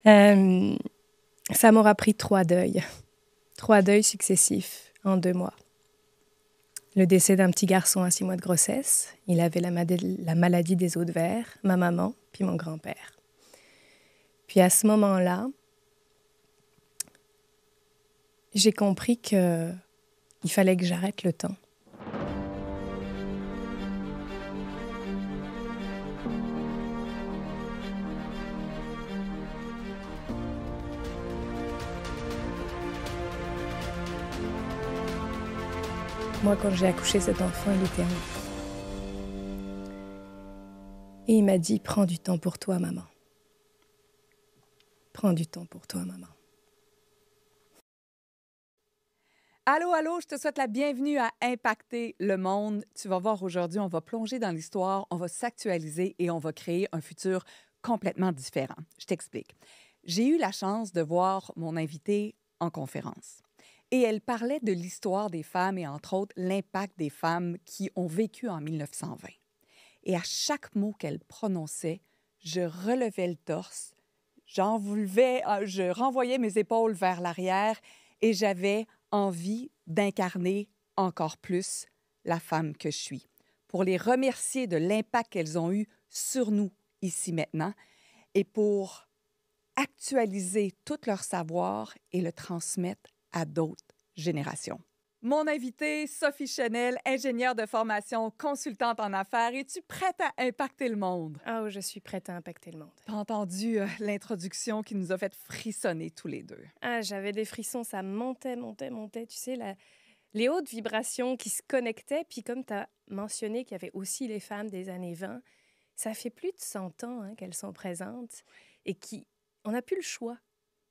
Euh, Ça m'aura pris 3 deuils. 3 deuils successifs en 2 mois. Le décès d'un petit garçon à 6 mois de grossesse. Il avait la maladie des os de verre, ma maman, puis mon grand-père. Puis à ce moment-là, j'ai compris qu'il fallait que j'arrête le temps. Moi, quand j'ai accouché cet enfant, il était en vie. Et il m'a dit, prends du temps pour toi, maman. Prends du temps pour toi, maman. Allô, allô, je te souhaite la bienvenue à Impacter le monde. Tu vas voir aujourd'hui, on va plonger dans l'histoire, on va s'actualiser et on va créer un futur complètement différent. Je t'explique. J'ai eu la chance de voir mon invitée en conférence. Et elle parlait de l'histoire des femmes et entre autres l'impact des femmes qui ont vécu en 1920. Et à chaque mot qu'elle prononçait, je relevais le torse, je renvoyais mes épaules vers l'arrière et j'avais envie d'incarner encore plus la femme que je suis, pour les remercier de l'impact qu'elles ont eu sur nous ici maintenant et pour actualiser tout leur savoir et le transmettre à d'autres générations. Mon invitée, Sophie Chenel, ingénieure de formation, consultante en affaires. Es-tu prête à impacter le monde? Oh, je suis prête à impacter le monde. T'as entendu l'introduction qui nous a fait frissonner tous les deux. Ah, j'avais des frissons, ça montait. Tu sais, les hautes vibrations qui se connectaient. Puis comme tu as mentionné qu'il y avait aussi les femmes des années 20, ça fait plus de 100 ans qu'elles sont présentes et on n'a plus le choix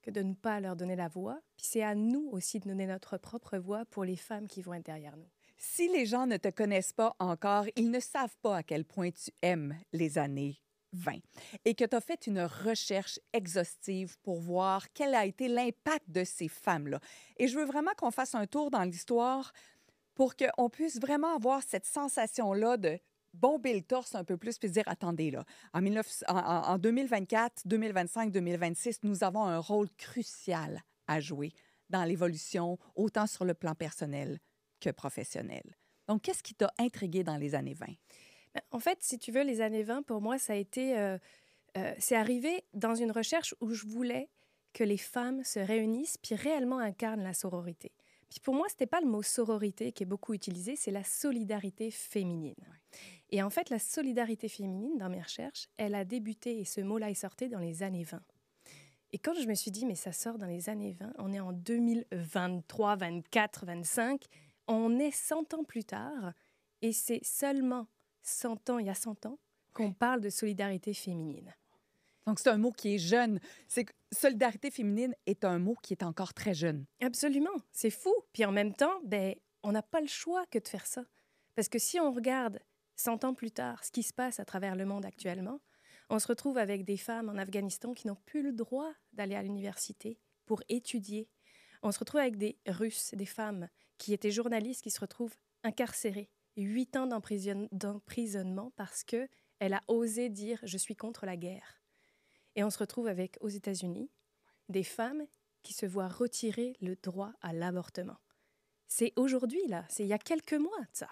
que de ne pas leur donner la voix. Puis c'est à nous aussi de donner notre propre voix pour les femmes qui vont être derrière nous. Si les gens ne te connaissent pas encore, ils ne savent pas à quel point tu aimes les années 20 et que tu as fait une recherche exhaustive pour voir quel a été l'impact de ces femmes-là. Et je veux vraiment qu'on fasse un tour dans l'histoire pour qu'on puisse vraiment avoir cette sensation-là de bomber le torse un peu plus puis dire, attendez, là, en 2024, 2025, 2026, nous avons un rôle crucial à jouer dans l'évolution, autant sur le plan personnel que professionnel. Donc, qu'est-ce qui t'a intrigué dans les années 20? En fait, si tu veux, les années 20, pour moi, ça a été... c'est arrivé dans une recherche où je voulais que les femmes se réunissent puis réellement incarnent la sororité. Puis pour moi, ce n'était pas le mot sororité qui est beaucoup utilisé, c'est la solidarité féminine. Ouais. Et en fait, la solidarité féminine, dans mes recherches, elle a débuté, et ce mot-là est sorti dans les années 20. Et quand je me suis dit, mais ça sort dans les années 20, on est en 2023, 24, 25, on est 100 ans plus tard, et c'est seulement 100 ans, il y a 100 ans, qu'on parle de solidarité féminine. Donc, c'est un mot qui est jeune. C'est que solidarité féminine est un mot qui est encore très jeune. Absolument, c'est fou. Puis en même temps, on n'a pas le choix que de faire ça. Parce que si on regarde 100 ans plus tard ce qui se passe à travers le monde actuellement, on se retrouve avec des femmes en Afghanistan qui n'ont plus le droit d'aller à l'université pour étudier. On se retrouve avec des Russes, des femmes qui étaient journalistes qui se retrouvent incarcérées. 8 ans d'emprisonnement parce qu'elle a osé dire « je suis contre la guerre ». Et on se retrouve avec, aux États-Unis, des femmes qui se voient retirer le droit à l'avortement. C'est aujourd'hui, là. C'est il y a quelques mois de ça.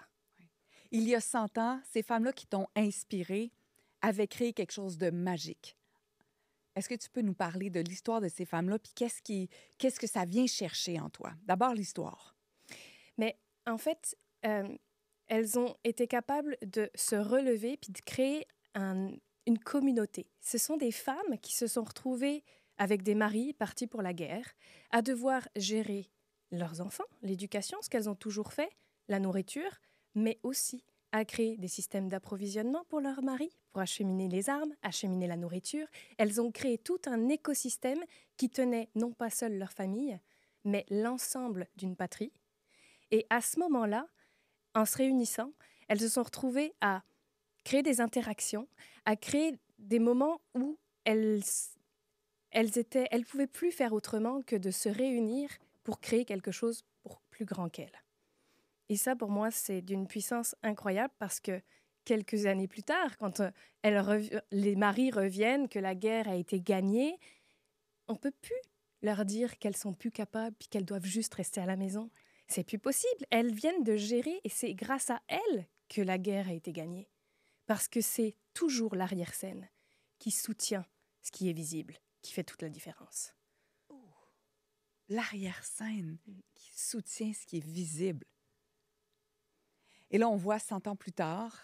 Il y a 100 ans, ces femmes-là qui t'ont inspiré avaient créé quelque chose de magique. Est-ce que tu peux nous parler de l'histoire de ces femmes-là, puis qu'est-ce que ça vient chercher en toi? D'abord, l'histoire. Mais en fait, elles ont été capables de se relever puis de créer une communauté. Ce sont des femmes qui se sont retrouvées avec des maris partis pour la guerre, à devoir gérer leurs enfants, l'éducation, ce qu'elles ont toujours fait, la nourriture, mais aussi à créer des systèmes d'approvisionnement pour leurs maris, pour acheminer les armes, acheminer la nourriture. Elles ont créé tout un écosystème qui tenait non pas seule leur famille, mais l'ensemble d'une patrie. Et à ce moment-là, en se réunissant, elles se sont retrouvées à créer des interactions, à créer des moments où elles pouvaient plus faire autrement que de se réunir pour créer quelque chose pour plus grand qu'elles. Et ça, pour moi, c'est d'une puissance incroyable parce que quelques années plus tard, quand les maris reviennent, que la guerre a été gagnée, on peut plus leur dire qu'elles sont plus capables puis qu'elles doivent juste rester à la maison. C'est plus possible. Elles viennent de gérer et c'est grâce à elles que la guerre a été gagnée. Parce que c'est toujours l'arrière-scène qui soutient ce qui est visible, qui fait toute la différence. L'arrière-scène qui soutient ce qui est visible. Et là, on voit 100 ans plus tard,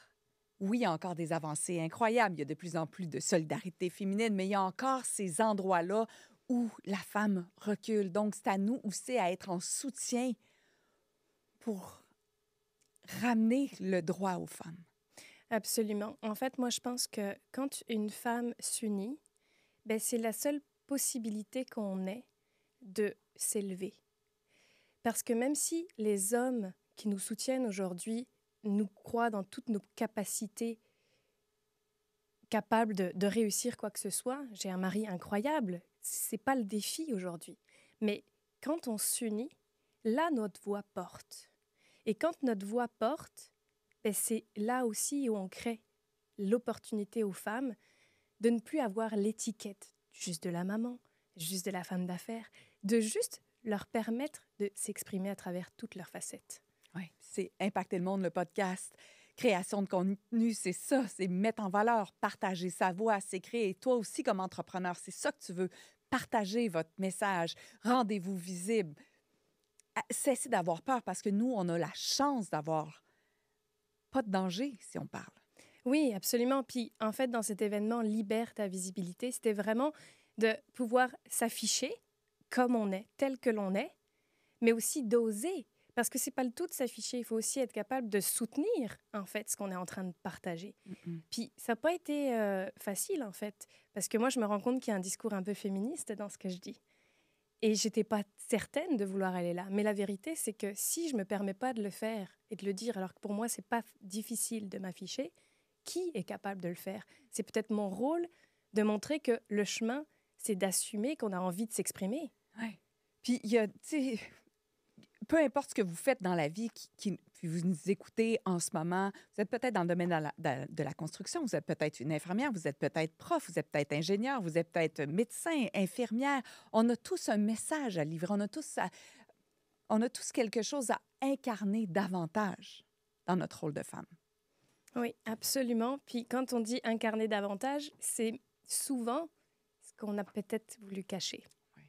oui, il y a encore des avancées incroyables. Il y a de plus en plus de solidarité féminine, mais il y a encore ces endroits-là où la femme recule. Donc, c'est à nous aussi à être en soutien pour ramener le droit aux femmes. Absolument. En fait, moi, je pense que quand une femme s'unit, ben, c'est la seule possibilité qu'on ait de s'élever. Parce que même si les hommes qui nous soutiennent aujourd'hui nous croient dans toutes nos capacités capables de réussir quoi que ce soit, j'ai un mari incroyable, c'est pas le défi aujourd'hui. Mais quand on s'unit, là, notre voix porte. Et quand notre voix porte, ben, c'est là aussi où on crée l'opportunité aux femmes de ne plus avoir l'étiquette juste de la maman, juste de la femme d'affaires, de juste leur permettre de s'exprimer à travers toutes leurs facettes. Oui, c'est Impacter le monde, le podcast. Création de contenu, c'est ça, c'est mettre en valeur, partager sa voix, s'écrire. Et toi aussi, comme entrepreneur, c'est ça que tu veux, partager votre message, rendez-vous visible. Cessez d'avoir peur parce que nous, on a la chance d'avoir pas de danger si on parle. Oui, absolument. Puis, en fait, dans cet événement Libère ta visibilité, c'était vraiment de pouvoir s'afficher comme on est, tel que l'on est, mais aussi d'oser. Parce que c'est pas le tout de s'afficher, il faut aussi être capable de soutenir, en fait, ce qu'on est en train de partager. Puis, ça n'a pas été facile, en fait, parce que moi, je me rends compte qu'il y a un discours un peu féministe dans ce que je dis. Et j'étais pas certaine de vouloir aller là. Mais la vérité, c'est que si je me permets pas de le faire et de le dire, alors que pour moi, c'est pas difficile de m'afficher, qui est capable de le faire? C'est peut-être mon rôle de montrer que le chemin, c'est d'assumer qu'on a envie de s'exprimer. Oui. Puis, il y a, tu sais, peu importe ce que vous faites dans la vie, puis vous nous écoutez en ce moment, vous êtes peut-être dans le domaine de la construction, vous êtes peut-être une infirmière, vous êtes peut-être prof, vous êtes peut-être ingénieur, vous êtes peut-être médecin, infirmière. On a tous un message à livrer, on a tous quelque chose à incarner davantage dans notre rôle de femme. Oui, absolument. Puis quand on dit incarner davantage, c'est souvent ce qu'on a peut-être voulu cacher. Oui.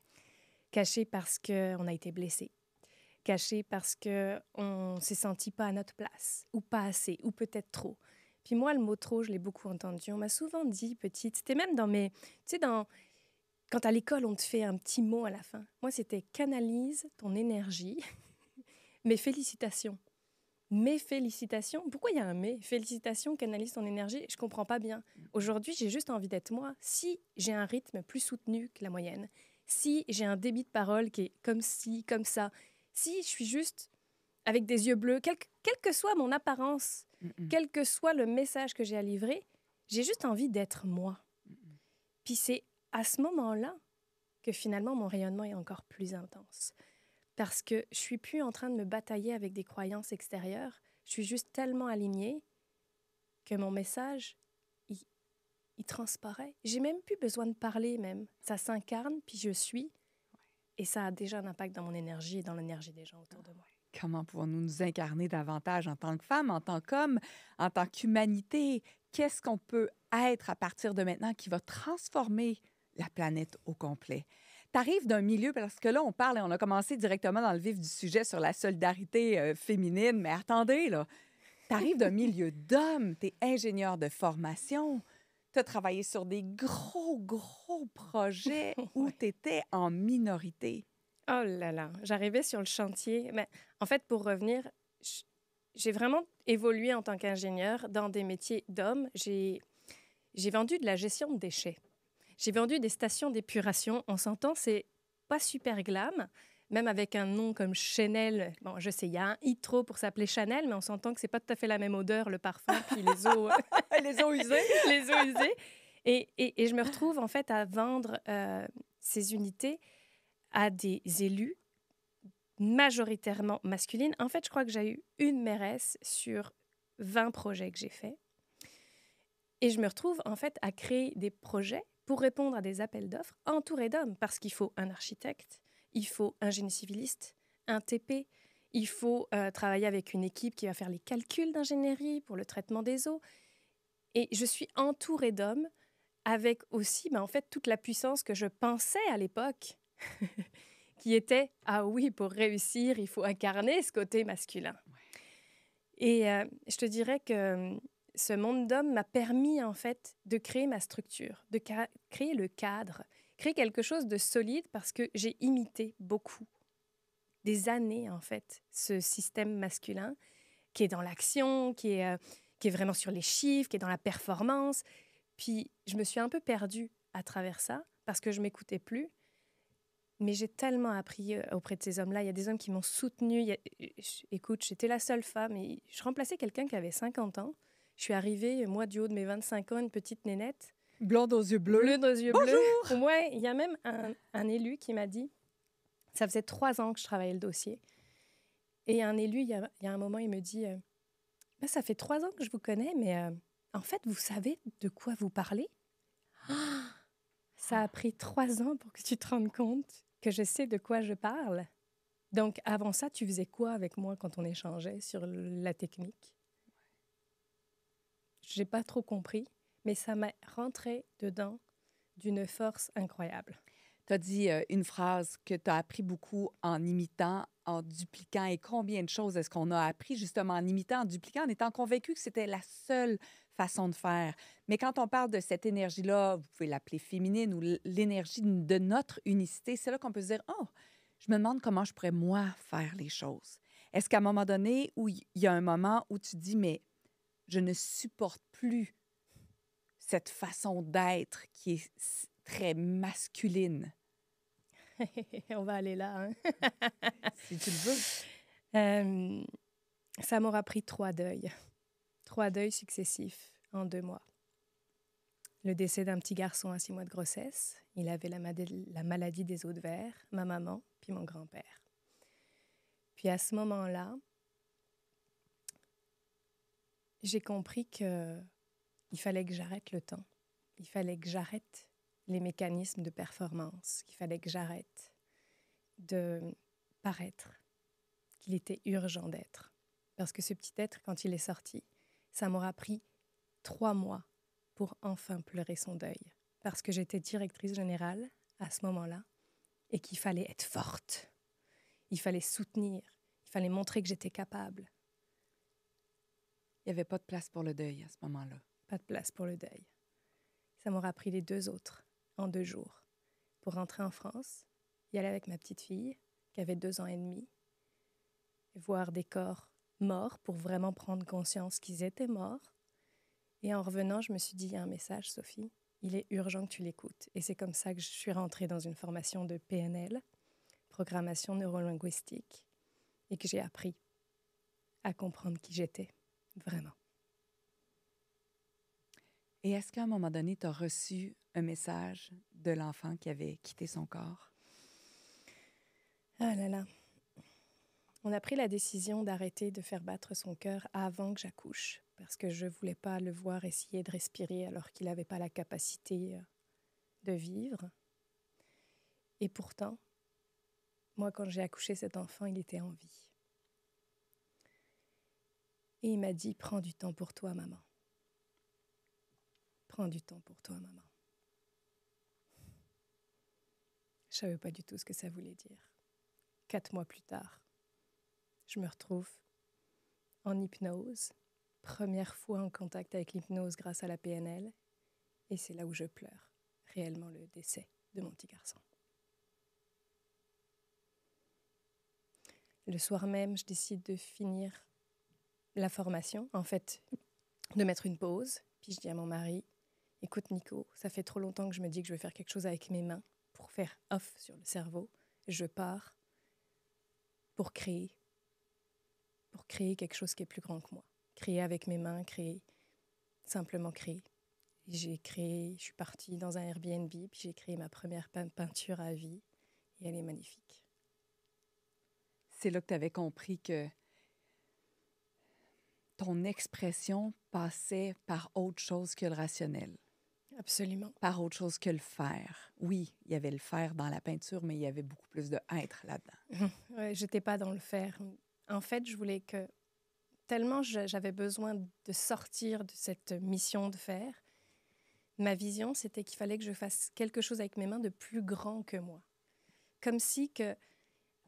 Cacher parce qu'on a été blessé. Caché parce qu'on ne s'est senti pas à notre place, ou pas assez, ou peut-être trop. Puis moi, le mot « trop », je l'ai beaucoup entendu. On m'a souvent dit, petite, c'était même dans mes... Tu sais, quand à l'école, on te fait un petit mot à la fin. Moi, c'était « canalise ton énergie ». Mes félicitations. Mes félicitations. Pourquoi il y a un « mais » ? Félicitations, canalise ton énergie. Je comprends pas bien. Aujourd'hui, j'ai juste envie d'être moi. Si j'ai un rythme plus soutenu que la moyenne, si j'ai un débit de parole qui est comme ci, comme ça, si je suis juste avec des yeux bleus, quelle que soit mon apparence, quel que soit le message que j'ai à livrer, j'ai juste envie d'être moi. Puis c'est à ce moment-là que finalement mon rayonnement est encore plus intense. Parce que je suis plus en train de me batailler avec des croyances extérieures. Je suis juste tellement alignée que mon message, il transparaît. J'ai même plus besoin de parler même. Ça s'incarne, puis je suis. Et ça a déjà un impact dans mon énergie et dans l'énergie des gens autour de moi. Comment pouvons-nous nous incarner davantage en tant que femme, en tant qu'homme, en tant qu'humanité? Qu'est-ce qu'on peut être à partir de maintenant qui va transformer la planète au complet? Tu arrives d'un milieu, parce que là, on parle et on a commencé directement dans le vif du sujet sur la solidarité féminine, mais attendez, là, tu arrives d'un milieu d'hommes, tu es ingénieur de formation, tu as travaillé sur des gros projets où tu étais en minorité. Oh là là, j'arrivais sur le chantier. Mais en fait, pour revenir, j'ai vraiment évolué en tant qu'ingénieur dans des métiers d'hommes. J'ai vendu de la gestion de déchets. J'ai vendu des stations d'épuration. On s'entend, c'est pas super glam, même avec un nom comme Chanel. Bon, je sais, il y a un i trop pour s'appeler Chanel, mais on s'entend que c'est pas tout à fait la même odeur, le parfum, puis les eaux... les eaux usées. Les eaux usées. Et je me retrouve en fait à vendre ces unités à des élus majoritairement masculines. En fait, je crois que j'ai eu une mairesse sur 20 projets que j'ai faits. Et je me retrouve en fait à créer des projets pour répondre à des appels d'offres entourés d'hommes, parce qu'il faut un architecte, il faut un génie civiliste, un TP, il faut travailler avec une équipe qui va faire les calculs d'ingénierie pour le traitement des eaux. Et je suis entourée d'hommes avec aussi, en fait, toute la puissance que je pensais à l'époque, qui était, ah oui, pour réussir, il faut incarner ce côté masculin. Et je te dirais que ce monde d'hommes m'a permis, en fait, de créer ma structure, de créer le cadre, créer quelque chose de solide parce que j'ai imité beaucoup, des années, en fait, ce système masculin qui est dans l'action, qui est vraiment sur les chiffres, qui est dans la performance. Puis je me suis un peu perdue à travers ça parce que je m'écoutais plus. Mais j'ai tellement appris auprès de ces hommes-là. Il y a des hommes qui m'ont soutenue. Écoute, j'étais la seule femme et je remplaçais quelqu'un qui avait 50 ans. Je suis arrivée, moi, du haut de mes 25 ans, une petite nénette. Blonde aux yeux bleus. Blonde aux yeux Bonjour! bleus. Ouais, il y a même un élu qui m'a dit, ça faisait 3 ans que je travaillais le dossier. Et un élu, il y a un moment, il me dit, ben, ça fait 3 ans que je vous connais, mais en fait, vous savez de quoi vous parlez? Ça a pris 3 ans pour que tu te rendes compte que je sais de quoi je parle. Donc, avant ça, tu faisais quoi avec moi quand on échangeait sur la technique? J'ai pas trop compris, mais ça m'a rentré dedans d'une force incroyable. Tu as dit une phrase que tu as appris beaucoup en imitant, en dupliquant. Et combien de choses est-ce qu'on a appris justement en imitant, en dupliquant, en étant convaincu que c'était la seule façon de faire. Mais quand on parle de cette énergie-là, vous pouvez l'appeler féminine ou l'énergie de notre unicité, c'est là qu'on peut se dire, oh, je me demande comment je pourrais, moi, faire les choses. Est-ce qu'à un moment donné, où il y a un moment où tu dis, mais je ne supporte plus cette façon d'être qui est très masculine? On va aller là, hein? Si tu le veux. Ça m'aura pris 3 deuils. 3 deuils successifs en 2 mois. Le décès d'un petit garçon à 6 mois de grossesse. Il avait la maladie des os de verre, ma maman, puis mon grand-père. Puis à ce moment-là, j'ai compris qu'il fallait que j'arrête le temps. Il fallait que j'arrête les mécanismes de performance. Qu'il fallait que j'arrête de paraître, qu'il était urgent d'être. Parce que ce petit être, quand il est sorti, ça m'aura pris 3 mois pour enfin pleurer son deuil. Parce que j'étais directrice générale à ce moment-là et qu'il fallait être forte. Il fallait soutenir. Il fallait montrer que j'étais capable. Il n'y avait pas de place pour le deuil à ce moment-là. Pas de place pour le deuil. Ça m'aura pris les 2 autres en 2 jours pour rentrer en France, y aller avec ma petite fille qui avait 2 ans et demi, voir des corps morts pour vraiment prendre conscience qu'ils étaient morts. Et en revenant, je me suis dit, il y a un message, Sophie, il est urgent que tu l'écoutes. Et c'est comme ça que je suis rentrée dans une formation de PNL, programmation neurolinguistique, et que j'ai appris à comprendre qui j'étais, vraiment. Et est-ce qu'à un moment donné, tu as reçu un message de l'enfant qui avait quitté son corps? Ah là là. On a pris la décision d'arrêter de faire battre son cœur avant que j'accouche, parce que je ne voulais pas le voir essayer de respirer alors qu'il n'avait pas la capacité de vivre. Et pourtant, moi, quand j'ai accouché cet enfant, il était en vie. Et il m'a dit, prends du temps pour toi, maman. Prends du temps pour toi, maman. Je ne savais pas du tout ce que ça voulait dire. 4 mois plus tard, je me retrouve en hypnose, première fois en contact avec l'hypnose grâce à la PNL, et c'est là où je pleure réellement le décès de mon petit garçon. Le soir même, je décide de finir la formation, en fait, de mettre une pause, puis je dis à mon mari, écoute Nico, ça fait trop longtemps que je me dis que je veux faire quelque chose avec mes mains pour faire off sur le cerveau, je pars pour créer quelque chose qui est plus grand que moi. Créer avec mes mains, simplement créer. Je suis partie dans un Airbnb, puis j'ai créé ma première peinture à vie, et elle est magnifique. C'est là que tu avais compris que ton expression passait par autre chose que le rationnel. Absolument. par autre chose que le faire. Oui, il y avait le faire dans la peinture, mais il y avait beaucoup plus de être là-dedans. Ouais, j'étais pas dans le faire. En fait, je voulais que tellement j'avais besoin de sortir de cette mission de faire. Ma vision, c'était qu'il fallait que je fasse quelque chose avec mes mains de plus grand que moi. Comme si que,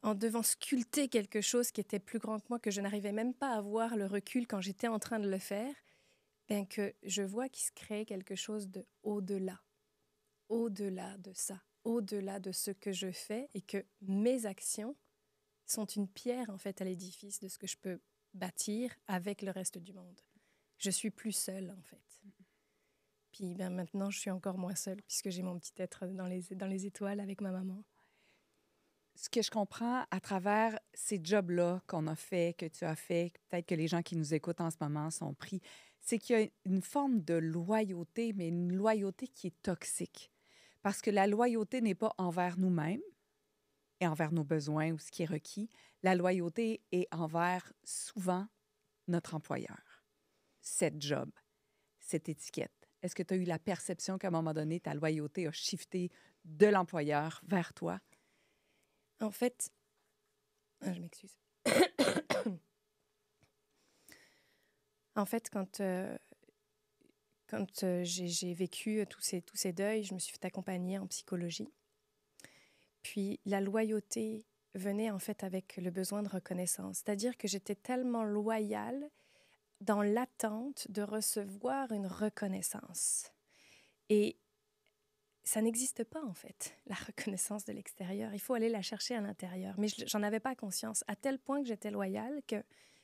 en devant sculpter quelque chose qui était plus grand que moi, que je n'arrivais même pas à voir le recul quand j'étais en train de le faire, bien que je vois qu'il se crée quelque chose de au-delà de ça, au-delà de ce que je fais et que mes actions sont une pierre en fait à l'édifice de ce que je peux bâtir avec le reste du monde. Je suis plus seule en fait. Puis ben, maintenant, je suis encore moins seule puisque j'ai mon petit être dans les étoiles avec ma maman. Ce que je comprends à travers ces jobs-là qu'on a fait, que tu as fait, peut-être que les gens qui nous écoutent en ce moment sont pris, c'est qu'il y a une forme de loyauté, mais une loyauté qui est toxique. Parce que la loyauté n'est pas envers nous-mêmes et envers nos besoins ou ce qui est requis. La loyauté est envers souvent notre employeur, cette job, cette étiquette. Est-ce que tu as eu la perception qu'à un moment donné, ta loyauté a shifté de l'employeur vers toi? En fait, je m'excuse. En fait, quand j'ai vécu tous ces deuils, je me suis fait accompagner en psychologie. Puis la loyauté venait en fait avec le besoin de reconnaissance. C'est-à-dire que j'étais tellement loyale dans l'attente de recevoir une reconnaissance. Et ça n'existe pas en fait, la reconnaissance de l'extérieur. Il faut aller la chercher à l'intérieur. Mais j'en avais pas conscience, à tel point que j'étais loyale que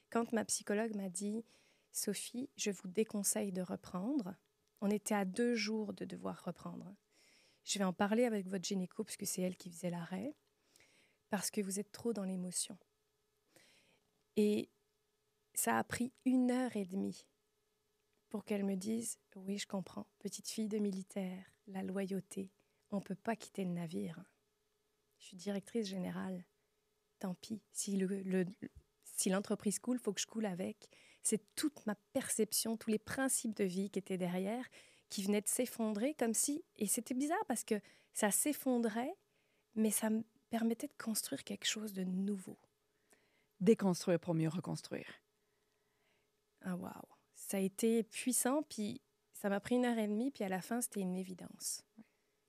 quand ma psychologue m'a dit « Sophie, je vous déconseille de reprendre », on était à 2 jours de devoir reprendre. Je vais en parler avec votre gynéco, puisque c'est elle qui faisait l'arrêt, parce que vous êtes trop dans l'émotion. Et ça a pris 1h30 pour qu'elle me dise « Oui, je comprends, petite fille de militaire, la loyauté, on ne peut pas quitter le navire. Je suis directrice générale. Tant pis, si l'entreprise coule, il faut que je coule avec. » C'est toute ma perception, tous les principes de vie qui étaient derrière, qui venaient de s'effondrer comme si... Et c'était bizarre parce que ça s'effondrait, mais ça me permettait de construire quelque chose de nouveau. Déconstruire pour mieux reconstruire. Ah, waouh! Ça a été puissant, puis ça m'a pris 1h30, puis à la fin, c'était une évidence.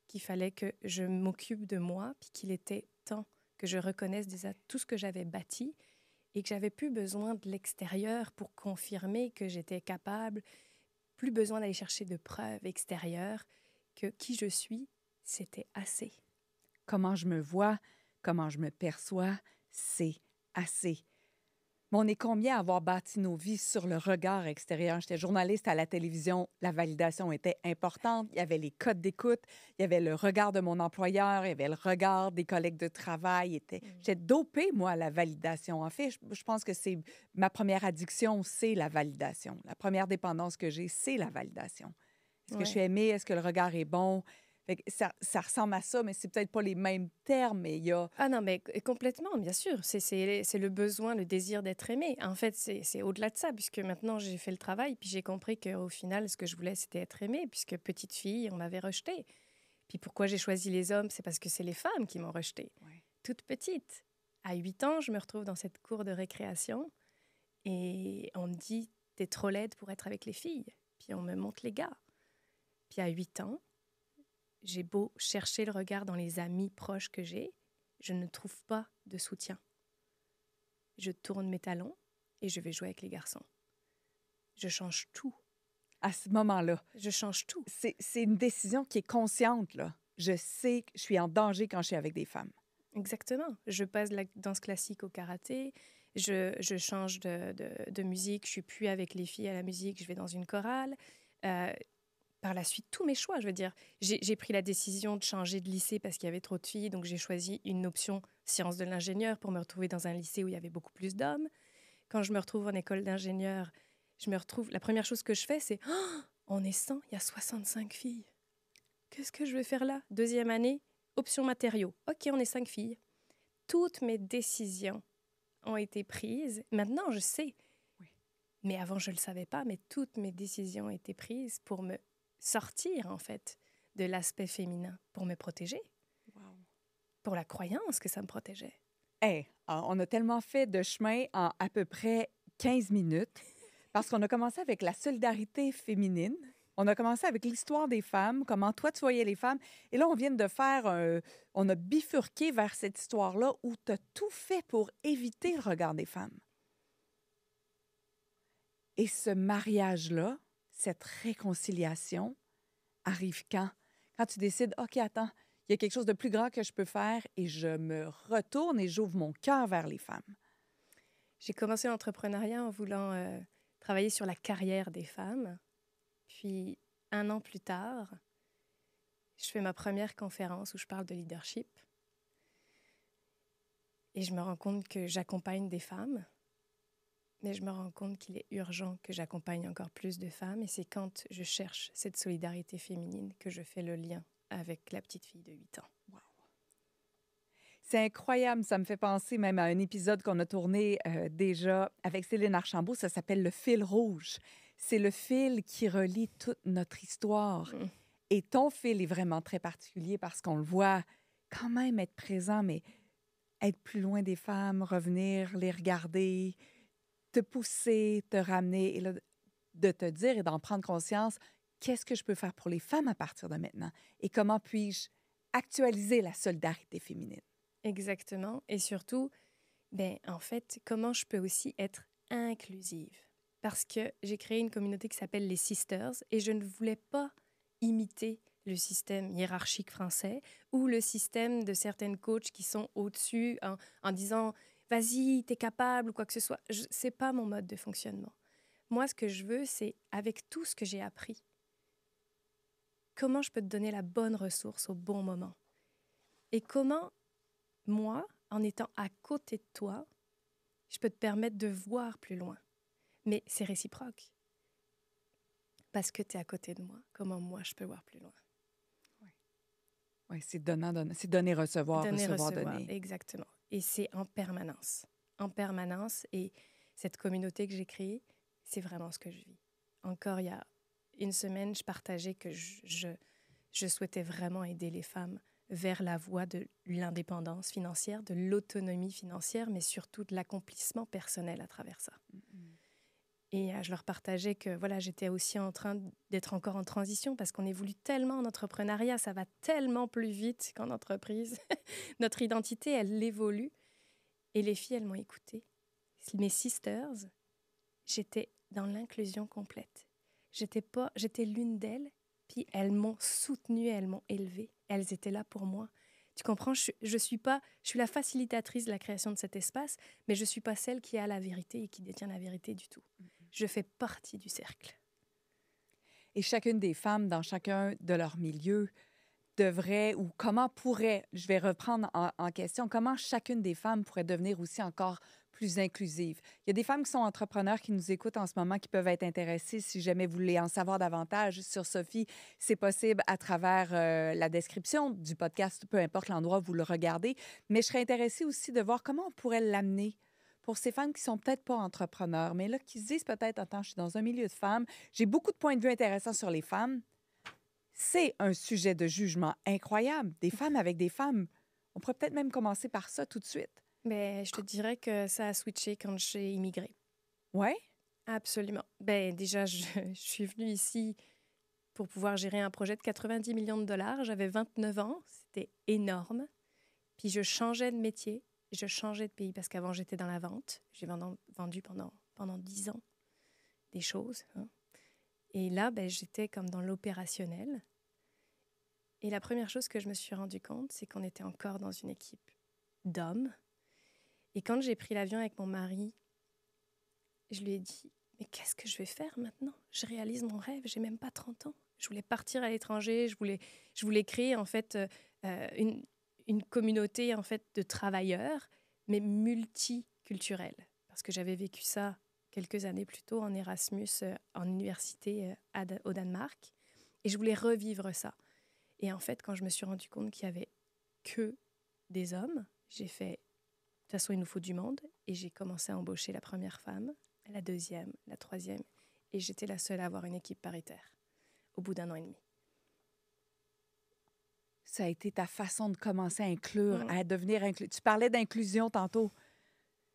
Qu'il fallait que je m'occupe de moi, puis qu'il était temps que je reconnaisse déjà tout ce que j'avais bâti et que j'avais plus besoin de l'extérieur pour confirmer que j'étais capable, plus besoin d'aller chercher de preuves extérieures, que qui je suis, c'était assez. Comment je me vois, comment je me perçois, c'est assez. Mais on est combien à avoir bâti nos vies sur le regard extérieur? J'étais journaliste à la télévision, la validation était importante, il y avait les codes d'écoute, il y avait le regard de mon employeur, il y avait le regard des collègues de travail. J'étais dopée, moi, à la validation. En fait, je pense que c'est ma première addiction, c'est la validation. La première dépendance que j'ai, c'est la validation. Est-ce que je suis aimée? Est-ce que le regard est bon? Fait que ça ressemble à ça, mais c'est peut-être pas les mêmes termes, mais il y a... Ah non, mais complètement, bien sûr. C'est le besoin, le désir d'être aimé. En fait, c'est au-delà de ça, puisque maintenant, j'ai fait le travail, puis j'ai compris qu'au final, ce que je voulais, c'était être aimée, puisque petite fille, on m'avait rejetée. Puis pourquoi j'ai choisi les hommes? C'est parce que c'est les femmes qui m'ont rejetée. Ouais. Toute petite. À 8 ans, je me retrouve dans cette cour de récréation et on me dit « T'es trop laide pour être avec les filles. » Puis on me montre les gars. Puis à 8 ans, j'ai beau chercher le regard dans les amis proches que j'ai, je ne trouve pas de soutien. Je tourne mes talons et je vais jouer avec les garçons. Je change tout. À ce moment-là, Je change tout. c'est une décision qui est consciente, là. Je sais que je suis en danger quand je suis avec des femmes. Exactement. Je passe de la danse classique au karaté. Je change de musique. Je suis plus avec les filles à la musique. Je vais dans une chorale. Par la suite, tous mes choix, je veux dire. J'ai pris la décision de changer de lycée parce qu'il y avait trop de filles. Donc, j'ai choisi une option sciences de l'ingénieur pour me retrouver dans un lycée où il y avait beaucoup plus d'hommes. Quand je me retrouve en école d'ingénieur, la première chose que je fais, c'est oh, on est 100, il y a 65 filles. Qu'est-ce que je vais faire là? 2e année, option matériaux. OK, on est 5 filles. Toutes mes décisions ont été prises. Maintenant, je sais. Oui. Mais avant, je ne le savais pas, mais toutes mes décisions ont été prises pour me sortir, en fait, de l'aspect féminin pour me protéger, Wow. pour la croyance que ça me protégeait. Hey, on a tellement fait de chemin en à peu près 15 minutes parce qu'on a commencé avec la solidarité féminine. On a commencé avec l'histoire des femmes, comment toi tu voyais les femmes. Et là, on vient de faire on a bifurqué vers cette histoire-là où tu as tout fait pour éviter le regard des femmes. Et ce mariage-là, cette réconciliation, arrive quand? Quand tu décides, OK, attends, il y a quelque chose de plus grand que je peux faire et je me retourne et j'ouvre mon cœur vers les femmes. J'ai commencé l'entrepreneuriat en voulant travailler sur la carrière des femmes. Puis, 1 an plus tard, je fais ma première conférence où je parle de leadership. Et je me rends compte que j'accompagne des femmes, mais je me rends compte qu'il est urgent que j'accompagne encore plus de femmes. Et c'est quand je cherche cette solidarité féminine que je fais le lien avec la petite fille de 8 ans. Wow. C'est incroyable, ça me fait penser même à un épisode qu'on a tourné déjà avec Céline Archambault, ça s'appelle « Le fil rouge ». C'est le fil qui relie toute notre histoire. Mm. Et ton fil est vraiment très particulier parce qu'on le voit quand même être présent, mais être plus loin des femmes, revenir, les regarder, te pousser, te ramener, et là, de te dire et d'en prendre conscience, qu'est-ce que je peux faire pour les femmes à partir de maintenant? Et comment puis-je actualiser la solidarité féminine? Exactement. Et surtout, en fait, comment je peux aussi être inclusive? Parce que j'ai créé une communauté qui s'appelle les Sisters et je ne voulais pas imiter le système hiérarchique français ou le système de certaines coachs qui sont au-dessus en disant « vas-y, t'es capable » ou quoi que ce soit. C'est pas mon mode de fonctionnement. Moi, ce que je veux, c'est avec tout ce que j'ai appris, comment je peux te donner la bonne ressource au bon moment? Et comment, moi, en étant à côté de toi, je peux te permettre de voir plus loin. Mais c'est réciproque. Parce que tu es à côté de moi, comment moi je peux voir plus loin? Oui, c'est donnant, donnant. C'est donner, recevoir, Donner, recevoir, recevoir, donner. exactement. Et c'est en permanence. En permanence. Et cette communauté que j'ai créée, c'est vraiment ce que je vis. Encore il y a 1 semaine, je partageais que je souhaitais vraiment aider les femmes vers la voie de l'indépendance financière, de l'autonomie financière, mais surtout de l'accomplissement personnel à travers ça. Mm-hmm. Et je leur partageais que voilà, j'étais aussi en train d'être encore en transition parce qu'on évolue tellement en entrepreneuriat, ça va tellement plus vite qu'en entreprise. Notre identité, elle évolue. Et les filles, elles m'ont écoutée. Mes sisters, j'étais dans l'inclusion complète. J'étais l'une d'elles, puis elles m'ont soutenue, elles m'ont élevée. Elles étaient là pour moi. Tu comprends, je suis la facilitatrice de la création de cet espace, mais je ne suis pas celle qui a la vérité et qui détient la vérité du tout. Je fais partie du cercle. Et chacune des femmes, dans chacun de leurs milieux, devrait ou comment pourrait, je vais reprendre en question, comment chacune des femmes pourrait devenir aussi encore plus inclusive. Il y a des femmes qui sont entrepreneurs qui nous écoutent en ce moment qui peuvent être intéressées. Si jamais vous voulez en savoir davantage sur Sophie, c'est possible à travers la description du podcast, peu importe l'endroit où vous le regardez. Mais je serais intéressée aussi de voir comment on pourrait l'amener pour ces femmes qui sont peut-être pas entrepreneurs, mais là, qui se disent peut-être, attends, je suis dans un milieu de femmes, j'ai beaucoup de points de vue intéressants sur les femmes. C'est un sujet de jugement incroyable. Des femmes avec des femmes. On pourrait peut-être même commencer par ça tout de suite. Mais je te dirais que ça a switché quand j'ai immigré. Ouais? Absolument. Déjà, je suis venue ici pour pouvoir gérer un projet de 90 millions de dollars. J'avais 29 ans, c'était énorme. Puis je changeais de métier, je changeais de pays parce qu'avant j'étais dans la vente. J'ai vendu pendant 10 ans des choses. Hein. Et là, j'étais comme dans l'opérationnel. Et la première chose que je me suis rendu compte, c'est qu'on était encore dans une équipe d'hommes. Et quand j'ai pris l'avion avec mon mari, je lui ai dit, mais qu'est-ce que je vais faire maintenant? Je réalise mon rêve, j'ai même pas 30 ans. Je voulais partir à l'étranger, je voulais créer en fait une communauté en fait de travailleurs, mais multiculturelle. Parce que j'avais vécu ça quelques années plus tôt en Erasmus, en université au Danemark. Et je voulais revivre ça. Et en fait, quand je me suis rendu compte qu'il n'y avait que des hommes, j'ai fait, de toute façon, il nous faut du monde. Et j'ai commencé à embaucher la première femme, la deuxième, la troisième. Et j'étais la seule à avoir une équipe paritaire. au bout d'1 an et demi. Ça a été ta façon de commencer à inclure, Mm. à devenir inclus. Tu parlais d'inclusion tantôt.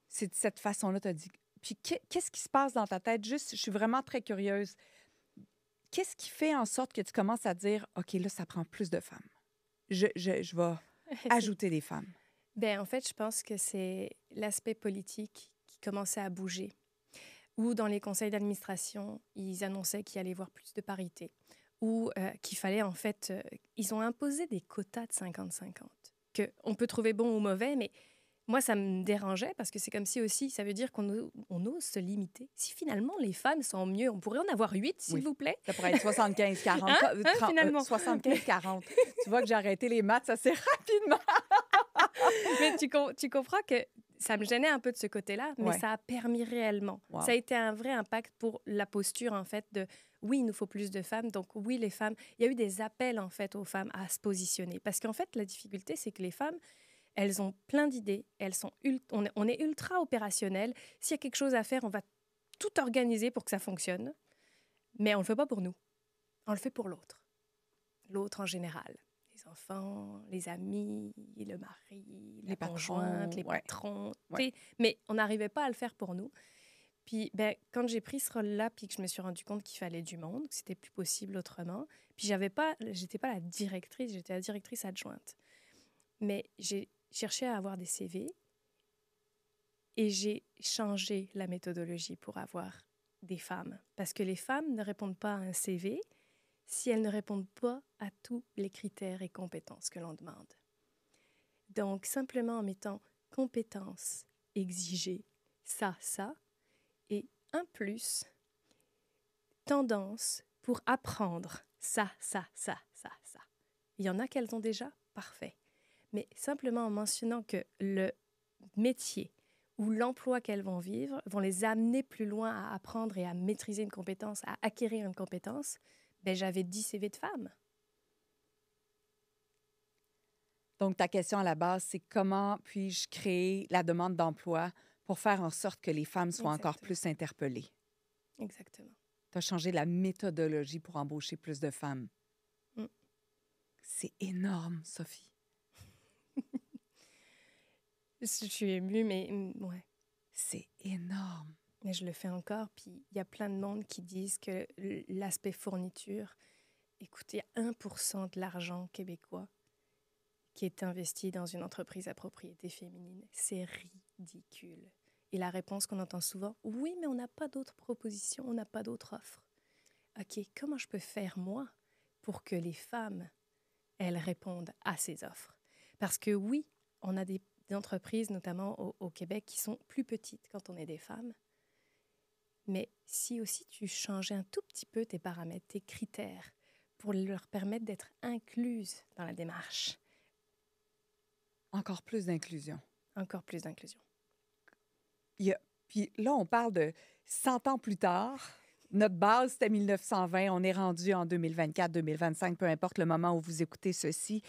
C'est de cette façon-là, tu as dit. Puis qu'est-ce qui se passe dans ta tête? Juste, je suis vraiment très curieuse. Qu'est-ce qui fait en sorte que tu commences à dire, OK, là, ça prend plus de femmes. Je vais ajouter des femmes. Ben, en fait, je pense que c'est l'aspect politique qui commençait à bouger. Ou dans les conseils d'administration, ils annonçaient qu'il allait y avoir plus de parité. Ou qu'il fallait, en fait, ils ont imposé des quotas de 50-50. On peut trouver bon ou mauvais, mais moi, ça me dérangeait parce que c'est comme si aussi, ça veut dire on ose se limiter. Si finalement les femmes sont mieux, on pourrait en avoir 8, s'il Oui. vous plaît. Ça pourrait être 75-40. Finalement. 75-40. Tu vois que j'ai arrêté les maths assez rapidement. Mais tu comprends que ça me gênait un peu de ce côté-là, mais Ouais. ça a permis réellement. Wow. Ça a été un vrai impact pour la posture, en fait, de oui, il nous faut plus de femmes. Donc, oui, les femmes, il y a eu des appels, en fait, aux femmes à se positionner. Parce qu'en fait, la difficulté, c'est que les femmes, elles ont plein d'idées, on est ultra opérationnel. S'il y a quelque chose à faire, on va tout organiser pour que ça fonctionne. Mais on ne le fait pas pour nous. On le fait pour l'autre. L'autre en général. Les enfants, les amis, le mari, Les la patrons, conjointe, les ouais. patrons. Ouais. Mais on n'arrivait pas à le faire pour nous. Puis ben, quand j'ai pris ce rôle-là, puis que je me suis rendu compte qu'il fallait du monde, que c'était plus possible autrement, puis j'étais pas la directrice, j'étais la directrice adjointe. Mais j'ai cherché à avoir des CV et j'ai changé la méthodologie pour avoir des femmes. Parce que les femmes ne répondent pas à un CV si elles ne répondent pas à tous les critères et compétences que l'on demande. Donc, simplement en mettant compétences exigées, ça, et un plus, tendance pour apprendre ça. Il y en a qu'elles ont déjà, parfait. Mais simplement en mentionnant que le métier ou l'emploi qu'elles vont vivre vont les amener plus loin à apprendre et à maîtriser une compétence, à acquérir une compétence, ben, j'avais 10 CV de femmes. Donc, ta question à la base, c'est comment puis-je créer la demande d'emploi pour faire en sorte que les femmes soient encore Exactement. plus interpellées? Exactement. Tu as changé la méthodologie pour embaucher plus de femmes. Mm. C'est énorme, Sophie. Je suis émue, mais ouais. C'est énorme. Mais je le fais encore. Puis il y a plein de monde qui disent que l'aspect fourniture, écoutez, 1% de l'argent québécois qui est investi dans une entreprise à propriété féminine, c'est ridicule. Et la réponse qu'on entend souvent, oui, mais on n'a pas d'autres propositions, on n'a pas d'autres offres. OK, comment je peux faire, moi, pour que les femmes, elles répondent à ces offres? Parce que oui, on a des entreprises, notamment au Québec, qui sont plus petites quand on est des femmes. Mais si aussi tu changeais un tout petit peu tes paramètres, tes critères, pour leur permettre d'être incluses dans la démarche. Encore plus d'inclusion. Encore plus d'inclusion. Puis là, on parle de 100 ans plus tard. Notre base, c'était 1920. On est rendu en 2024, 2025, peu importe le moment où vous écoutez ceci.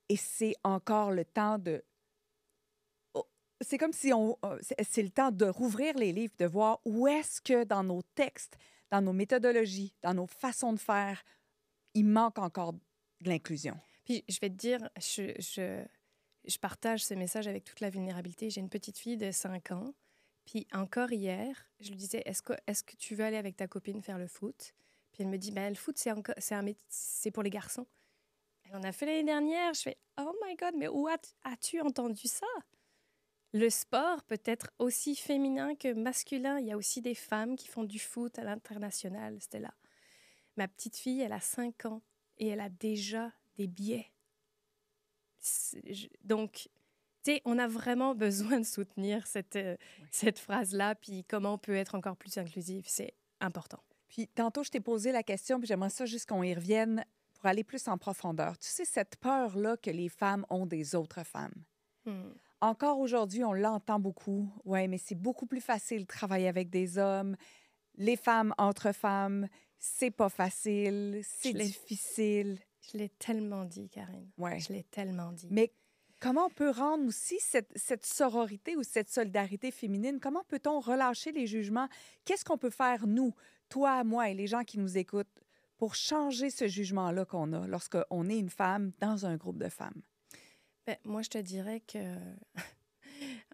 Et c'est encore le temps de... C'est comme si c'est le temps de rouvrir les livres, de voir où est-ce que dans nos textes, dans nos méthodologies, dans nos façons de faire, il manque encore de l'inclusion. Puis je vais te dire, je partage ce message avec toute la vulnérabilité. J'ai une petite fille de 5 ans. Puis encore hier, je lui disais, est-ce que tu veux aller avec ta copine faire le foot? Puis elle me dit, ben, le foot, c'est pour les garçons. Elle en a fait l'année dernière. Je fais, oh my God, mais où as-tu entendu ça? Le sport peut être aussi féminin que masculin. Il y a aussi des femmes qui font du foot à l'international, Stella. Ma petite fille, elle a 5 ans et elle a déjà des billets. Donc, tu sais, on a vraiment besoin de soutenir cette phrase-là, puis comment on peut être encore plus inclusif, c'est important. Puis tantôt, je t'ai posé la question, puis j'aimerais ça juste qu'on y revienne pour aller plus en profondeur. Tu sais, cette peur-là que les femmes ont des autres femmes. Encore aujourd'hui, on l'entend beaucoup. Oui, mais c'est beaucoup plus facile de travailler avec des hommes. Les femmes entre femmes, c'est pas facile, c'est difficile. Je l'ai tellement dit, Karine. Ouais. Je l'ai tellement dit. Mais comment on peut rendre aussi cette sororité ou cette solidarité féminine? Comment peut-on relâcher les jugements? Qu'est-ce qu'on peut faire, nous, toi, moi et les gens qui nous écoutent, pour changer ce jugement-là qu'on a lorsqu'on est une femme dans un groupe de femmes? Ben, moi, je te dirais que,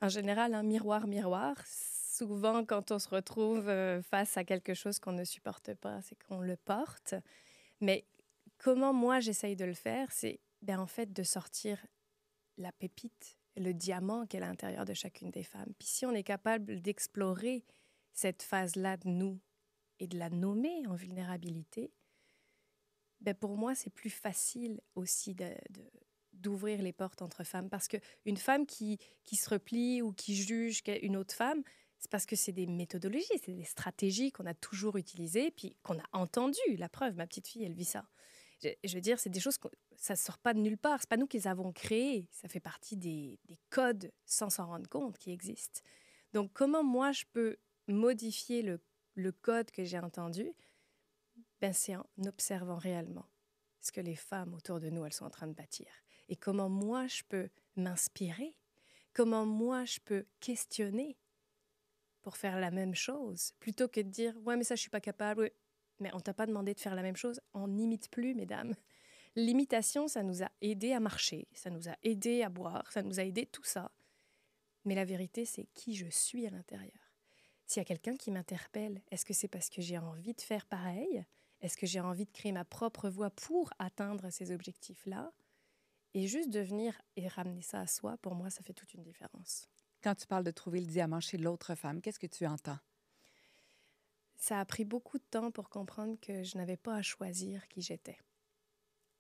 en général, un miroir, miroir, souvent, quand on se retrouve face à quelque chose qu'on ne supporte pas, c'est qu'on le porte. Mais comment moi, j'essaye de le faire, c'est ben, en fait de sortir la pépite, le diamant qui est à l'intérieur de chacune des femmes. Puis si on est capable d'explorer cette phase-là de nous et de la nommer en vulnérabilité, ben pour moi, c'est plus facile aussi d'ouvrir les portes entre femmes. Parce qu'une femme qui se replie ou qui juge une autre femme, c'est parce que c'est des méthodologies, c'est des stratégies qu'on a toujours utilisées, puis qu'on a entendues. La preuve, ma petite fille, elle vit ça. Je veux dire, c'est des choses, ça ne sort pas de nulle part. Ce n'est pas nous qui les avons créées. Ça fait partie des codes, sans s'en rendre compte, qui existent. Donc, comment moi, je peux modifier le code que j'ai entendu? Ben, c'est en observant réellement ce que les femmes autour de nous, elles sont en train de bâtir. Et comment moi, je peux m'inspirer, comment moi, je peux questionner pour faire la même chose, plutôt que de dire « Ouais, mais ça, je suis pas capable. Ouais. » Mais on t'a pas demandé de faire la même chose. On n'imite plus, mesdames. L'imitation, ça nous a aidé à marcher, ça nous a aidé à boire, ça nous a aidé tout ça. Mais la vérité, c'est qui je suis à l'intérieur. S'il y a quelqu'un qui m'interpelle, est-ce que c'est parce que j'ai envie de faire pareil? Est-ce que j'ai envie de créer ma propre voie pour atteindre ces objectifs-là? Et juste de venir et ramener ça à soi, pour moi, ça fait toute une différence. Quand tu parles de trouver le diamant chez l'autre femme, qu'est-ce que tu entends? Ça a pris beaucoup de temps pour comprendre que je n'avais pas à choisir qui j'étais.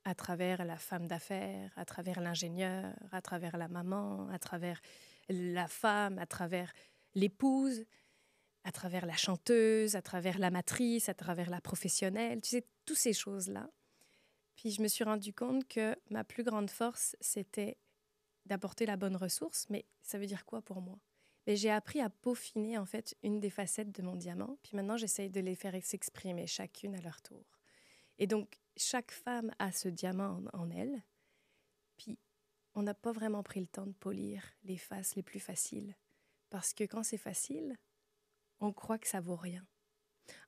À travers la femme d'affaires, à travers l'ingénieur, à travers la maman, à travers la femme, à travers l'épouse, à travers la chanteuse, à travers la matrice, à travers la professionnelle, tu sais, toutes ces choses-là. Puis je me suis rendu compte que ma plus grande force, c'était d'apporter la bonne ressource, mais ça veut dire quoi pour moi? Mais j'ai appris à peaufiner, en fait, une des facettes de mon diamant, puis maintenant, j'essaye de les faire s'exprimer chacune à leur tour. Et donc, chaque femme a ce diamant en elle, puis on n'a pas vraiment pris le temps de polir les faces les plus faciles. Parce que quand c'est facile, on croit que ça vaut rien.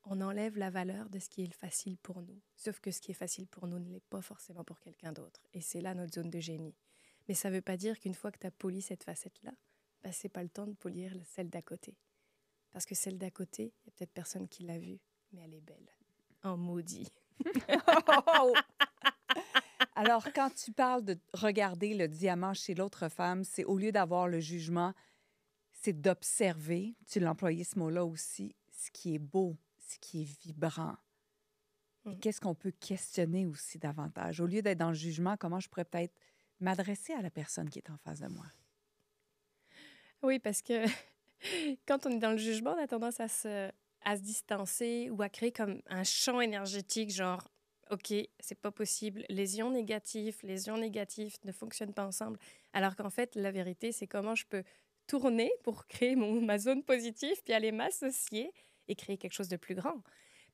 On enlève la valeur de ce qui est facile pour nous. Sauf que ce qui est facile pour nous ne l'est pas forcément pour quelqu'un d'autre. Et c'est là notre zone de génie. Mais ça ne veut pas dire qu'une fois que tu as poli cette facette-là, ben, ce n'est pas le temps de polir celle d'à côté. Parce que celle d'à côté, il n'y a peut-être personne qui l'a vue, mais elle est belle. En maudit. Alors, quand tu parles de regarder le diamant chez l'autre femme, c'est au lieu d'avoir le jugement, c'est d'observer, tu l'as employé ce mot-là aussi, ce qui est beau, ce qui est vibrant. Et qu'est-ce qu'on peut questionner aussi davantage? Au lieu d'être dans le jugement, comment je pourrais peut-être m'adresser à la personne qui est en face de moi? Oui, parce que quand on est dans le jugement, on a tendance à se distancer ou à créer comme un champ énergétique, genre, OK, c'est pas possible. Les ions négatifs ne fonctionnent pas ensemble. Alors qu'en fait, la vérité, c'est comment je peux tourner pour créer ma zone positive, puis aller m'associer et créer quelque chose de plus grand.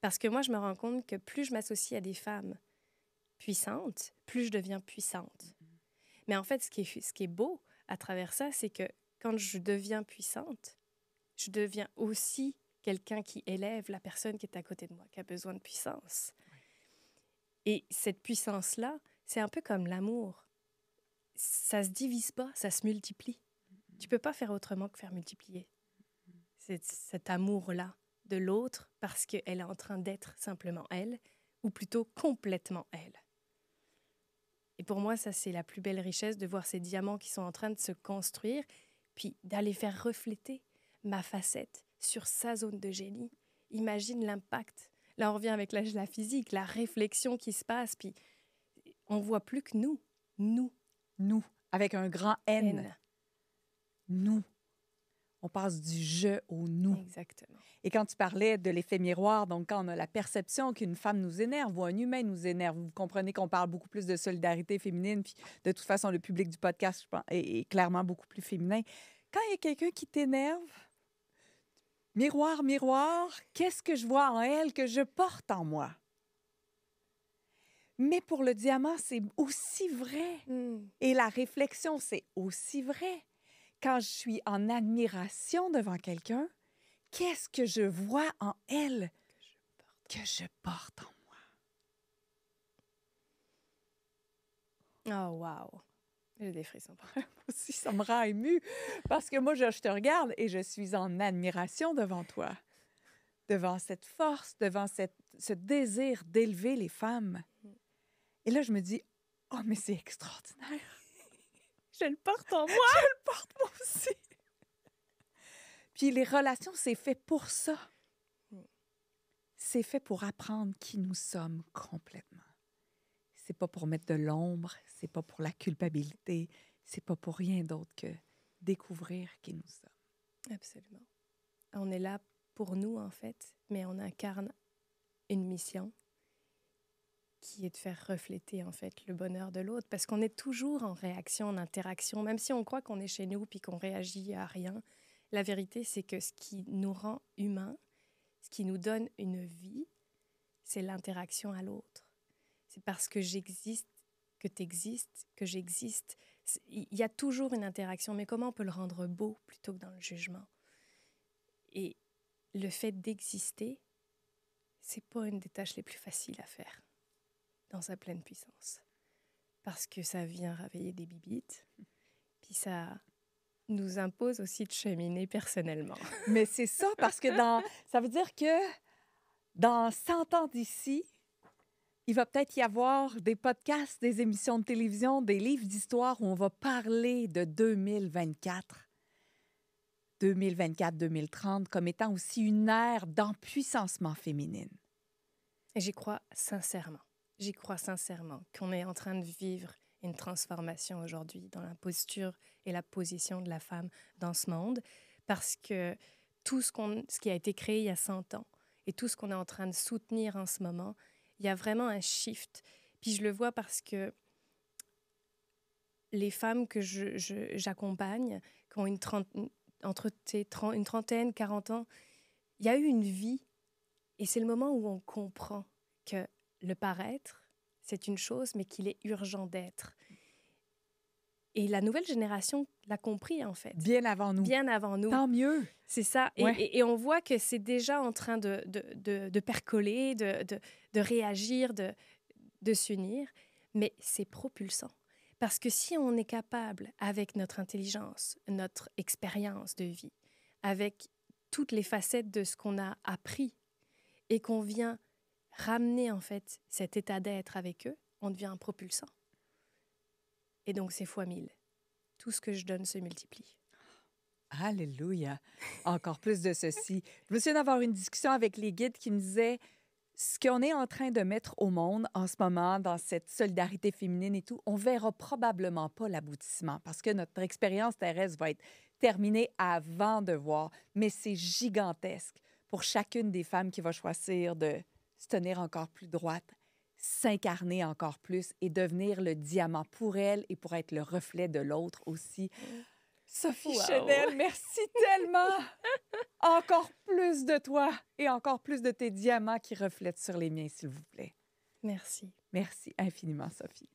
Parce que moi, je me rends compte que plus je m'associe à des femmes puissantes, plus je deviens puissante. Mais en fait, ce qui est beau à travers ça, c'est que quand je deviens puissante, je deviens aussi quelqu'un qui élève la personne qui est à côté de moi, qui a besoin de puissance. Et cette puissance-là, c'est un peu comme l'amour. Ça se divise pas, ça se multiplie. Tu peux pas faire autrement que faire multiplier cet amour-là de l'autre parce qu'elle est en train d'être simplement elle, ou plutôt complètement elle. Et pour moi, ça, c'est la plus belle richesse de voir ces diamants qui sont en train de se construire, puis d'aller faire refléter ma facette sur sa zone de génie. Imagine l'impact. Là, on revient avec la physique, la réflexion qui se passe, puis on voit plus que nous. Nous, avec un grand N. Nous. On passe du « je » au « nous ». Exactement. Et quand tu parlais de l'effet miroir, donc quand on a la perception qu'une femme nous énerve ou un humain nous énerve, vous comprenez qu'on parle beaucoup plus de solidarité féminine, puis de toute façon, le public du podcast, je pense, est clairement beaucoup plus féminin. Quand il y a quelqu'un qui t'énerve, miroir, miroir, qu'est-ce que je vois en elle que je porte en moi? Mais pour le diamant, c'est aussi vrai. Et la réflexion, c'est aussi vrai. Quand je suis en admiration devant quelqu'un, qu'est-ce que je vois en elle que je porte en moi? Oh, wow! J'ai des frissons. Aussi, ça me rend émue parce que moi, je te regarde et je suis en admiration devant toi, devant cette force, devant ce désir d'élever les femmes. Et là, je me dis, oh, mais c'est extraordinaire. Je le porte en moi! Je le porte moi aussi. Puis les relations, c'est fait pour ça. C'est fait pour apprendre qui nous sommes complètement. C'est pas pour mettre de l'ombre, c'est pas pour la culpabilité, c'est pas pour rien d'autre que découvrir qui nous sommes. Absolument. On est là pour nous, en fait, mais on incarne une mission qui est de faire refléter, en fait, le bonheur de l'autre, parce qu'on est toujours en réaction, en interaction, même si on croit qu'on est chez nous puis qu'on réagit à rien. La vérité, c'est que ce qui nous rend humains, ce qui nous donne une vie, c'est l'interaction à l'autre. C'est parce que j'existe, que tu existes, que j'existe. Il y a toujours une interaction, mais comment on peut le rendre beau plutôt que dans le jugement? Et le fait d'exister, c'est pas une des tâches les plus faciles à faire dans sa pleine puissance. Parce que ça vient réveiller des bibites, puis ça nous impose aussi de cheminer personnellement. Mais c'est ça, parce que ça veut dire que dans 100 ans d'ici, il va peut-être y avoir des podcasts, des émissions de télévision, des livres d'histoire où on va parler de 2024, 2024-2030 comme étant aussi une ère d'empuissancement féminine. Et j'y crois sincèrement. J'y crois sincèrement qu'on est en train de vivre une transformation aujourd'hui dans la posture et la position de la femme dans ce monde, parce que tout ce qui a été créé il y a 100 ans et tout ce qu'on est en train de soutenir en ce moment, il y a vraiment un shift. Puis je le vois parce que les femmes que j'accompagne, qui ont entre une trentaine, 40 ans, il y a eu une vie. Et c'est le moment où on comprend que le paraître, c'est une chose, mais qu'il est urgent d'être. Et la nouvelle génération l'a compris, en fait. Bien avant nous. Bien avant nous. Tant mieux. C'est ça. Ouais. Et on voit que c'est déjà en train de percoler, de réagir, de s'unir. Mais c'est propulsant. Parce que si on est capable, avec notre intelligence, notre expérience de vie, avec toutes les facettes de ce qu'on a appris, et qu'on vient ramener, en fait, cet état d'être avec eux, on devient un propulsant. Et donc, c'est fois 1000. Tout ce que je donne se multiplie. Alléluia. Encore plus de ceci. Je me souviens d'avoir une discussion avec les guides qui me disaient ce qu'on est en train de mettre au monde en ce moment, dans cette solidarité féminine et tout, on verra probablement pas l'aboutissement parce que notre expérience terrestre va être terminée avant de voir. Mais c'est gigantesque pour chacune des femmes qui va choisir de se tenir encore plus droite, s'incarner encore plus et devenir le diamant pour elle et pour être le reflet de l'autre aussi. Sophie Chenel, merci tellement! Encore plus de toi et encore plus de tes diamants qui reflètent sur les miens, s'il vous plaît. Merci. Merci infiniment, Sophie.